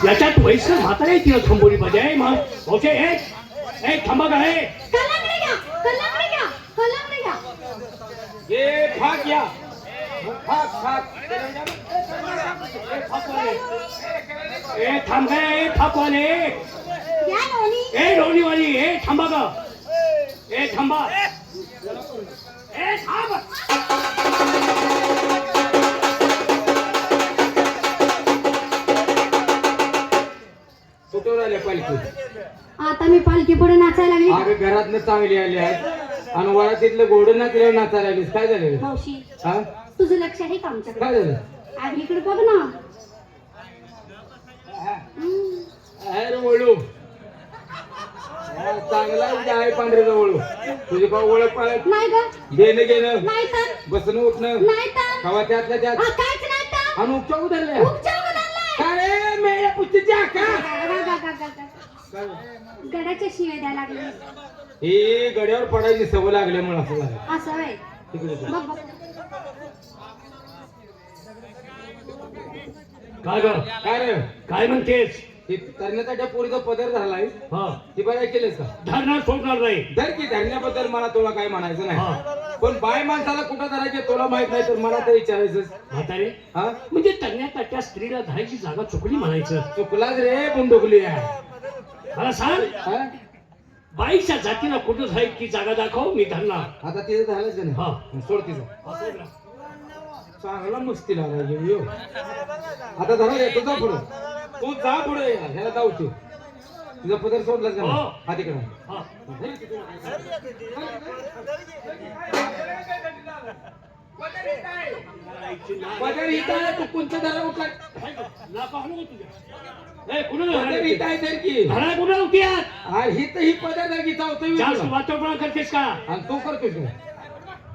याच्यात वैष्णव म्हातारे तिला थांबवली पाहिजे मग भाऊचे एक थांबा काय ये फाक या फाक ए थांब गए फाकवाले ए लोणीवाली ए थांबा ग ए थांबा ए थांब कुठं आल्या पालखी आता मी पालखी पुढे नाचायला लागली अरे घरातनं चांगली आली आहेत आणि वरातीतलं गोडं नाचल्यावर नाचायला लागलीस काय झालं मावशी हा तुझं लक्ष आहे का आमच्याकडे काय झालं आगलीकडे बघ ना अरे वळू चांगला आहे पांढऱ्याचा वळू तुझी का ओळख पाळत नाही ग घेणं घेणं नाही तर बसणं उठणं नाही तर कवा त्यातल्या त्यात काहीच नाही तर आणि उपचार उधरल्या उपचार बदललाय अरे मेल्या पुत्तीची आका गड्याच्या शिव्या द्यायला लागले ही गड्यावर पडायची सवय लागल्यामुळे असं झालं असं आहे तिकडे बघ बघ काय रे काय म्हणतेस तरण्याच्या पोरीचा पदर झालाय ती बऱ्या केलेस का धरणार सोडणार नाही धर की धरण्याबद्दल मला तुला काय म्हणायचं नाही पण बाय माणसाला कुठं धरायचे तुला माहित नाही तर मला तर विचारायचं म्हातारे हा म्हणजे तरण्यात त्या स्त्रीला धरायची जागा चुकली म्हणायचं चुकलाच रे बुंडुकली मला सांग बाईच्या जातीला कुठं जाईल की जागा दाखव मी धरणार आता तिचं झालंच नाही हा सोड तिचं चांगला मस्ती लागायची आता धरा येतो जा पुढे तू जा पुढे ह्याला जाऊ तू तुझा पदर सोडलाच का हा तिकडे पदर इथं आहे तू कोणतं धरा उठला ही पदर वाचवपणा करतेस का आणि तू करतोस का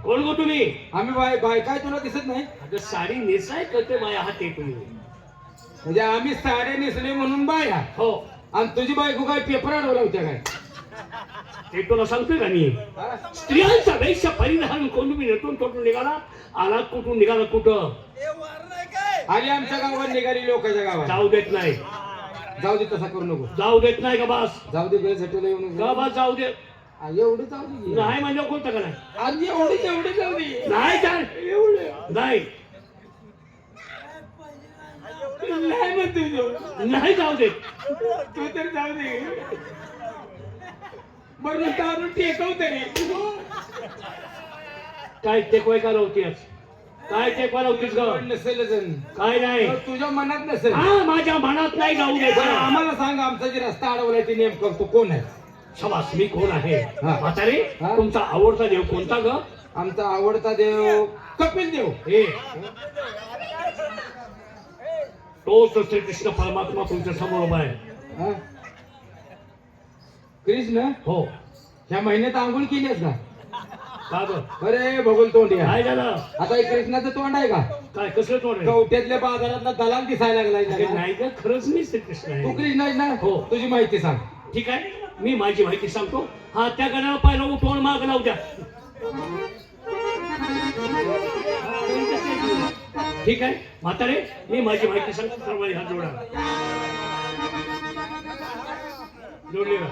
कोण गो तुम्ही आम्ही बाय काय तुला दिसत नाही साडी नेसाय करते बाया हात तुम्ही म्हणजे आम्ही साड्या नेसले म्हणून बाया हो आणि तुझी बायको काय पेपर अडवला होत्या काय ते तुला सांगतोय का मी स्त्रियांचा वेश परिधान कोण तुम्ही नटून तोटून निघाला आला कुठून निघाला कुठं आली आमच्या गावात निघाली लोकांच्या गावात जाऊ देत नाही जाऊ दे तसा करू नको जाऊ देत नाही का बास जाऊ दे गैरसटीला येऊन का बास जाऊ दे एवढी जाऊ दे नाही म्हणजे कोणतं का नाही आज एवढी जाऊ दे नाही काय एवढं नाही नाही जाऊ दे तू तर जाऊ दे बरं तारून टेकव तरी काय टेकवाय का नव्हतीस काय टेकवा नव्हतीस ग नसेलच काय नाही तुझ्या मनात नसेल हा माझ्या मनात नाही जाऊ दे आम्हाला सांग आमचा जे रस्ता अडवलाय ते नेमकं तो कोण आहे शबास मी कोण आहे म्हातारे तुमचा आवडता देव कोणता ग आमचा आवडता देव कपिल देव हे तोच श्रीकृष्ण परमात्मा तुमच्या समोर उभा आहे कृष्ण हो ह्या महिन्यात आंघोळ केलीस का अरे बघून तोंड काय झालं आता कृष्णाचं तोंड आहे का काय कसलं तोंड आहे कवट्यातल्या बाजारातला दलाल दिसायला लागलाय नाही का खरंच मी श्रीकृष्ण आहे तू कृष्ण आहे ना हो तुझी माहिती सांग ठीक आहे मी माझी माहिती सांगतो हा त्या गणाला पाहिला उठवून माग लावू द्या ठीक आहे म्हातारे मी माझी माहिती सांगतो सर्वांनी हात जोडा जोडले का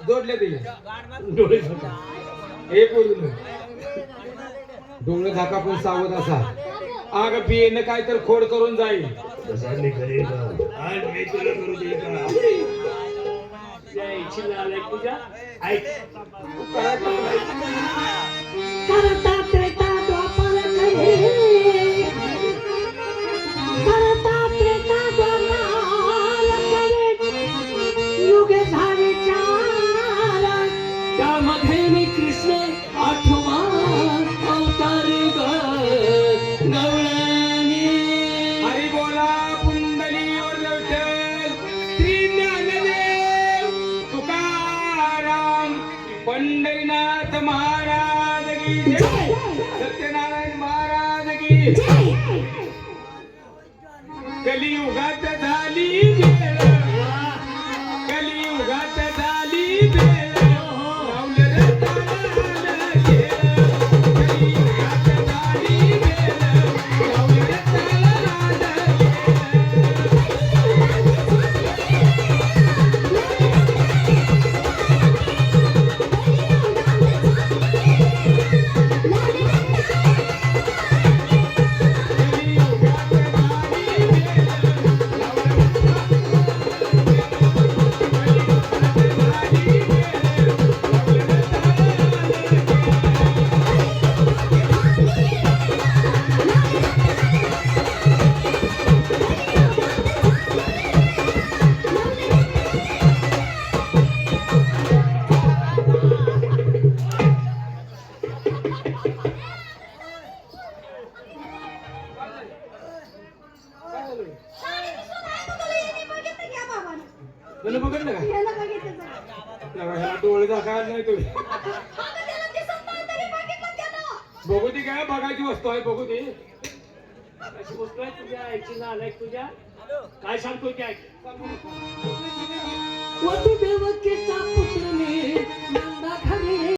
जोडले दिले डोळे झाका हे बोलून डोळे झाका पण सावध असा आग बियेनं काय तर खोड करून जाईल तुझ्या ऐक त्यामध्ये मी कृष्ण आठवा अवतार गवळणी हरी बोला पुंडलीवर लवटल श्री ज्ञानदेव तुकाराम पंढरीनाथ महाराज की जय सत्यनारायण महाराज की जय कलियुगात झाली वेळ कलियुगात झाली वेळ तुला बघितलं का याला बघितलं जरा. ह्याला डोळे दाखवायला नाही तुम्ही अगं त्याला दिसत नाही तरी बघितलं त्यानं. बघू ती काय बघायची वस्तू आहे बघू ती अशी वस्तू आहे तुझ्या आईची नाल आहे तुझ्या काय सांगतो काय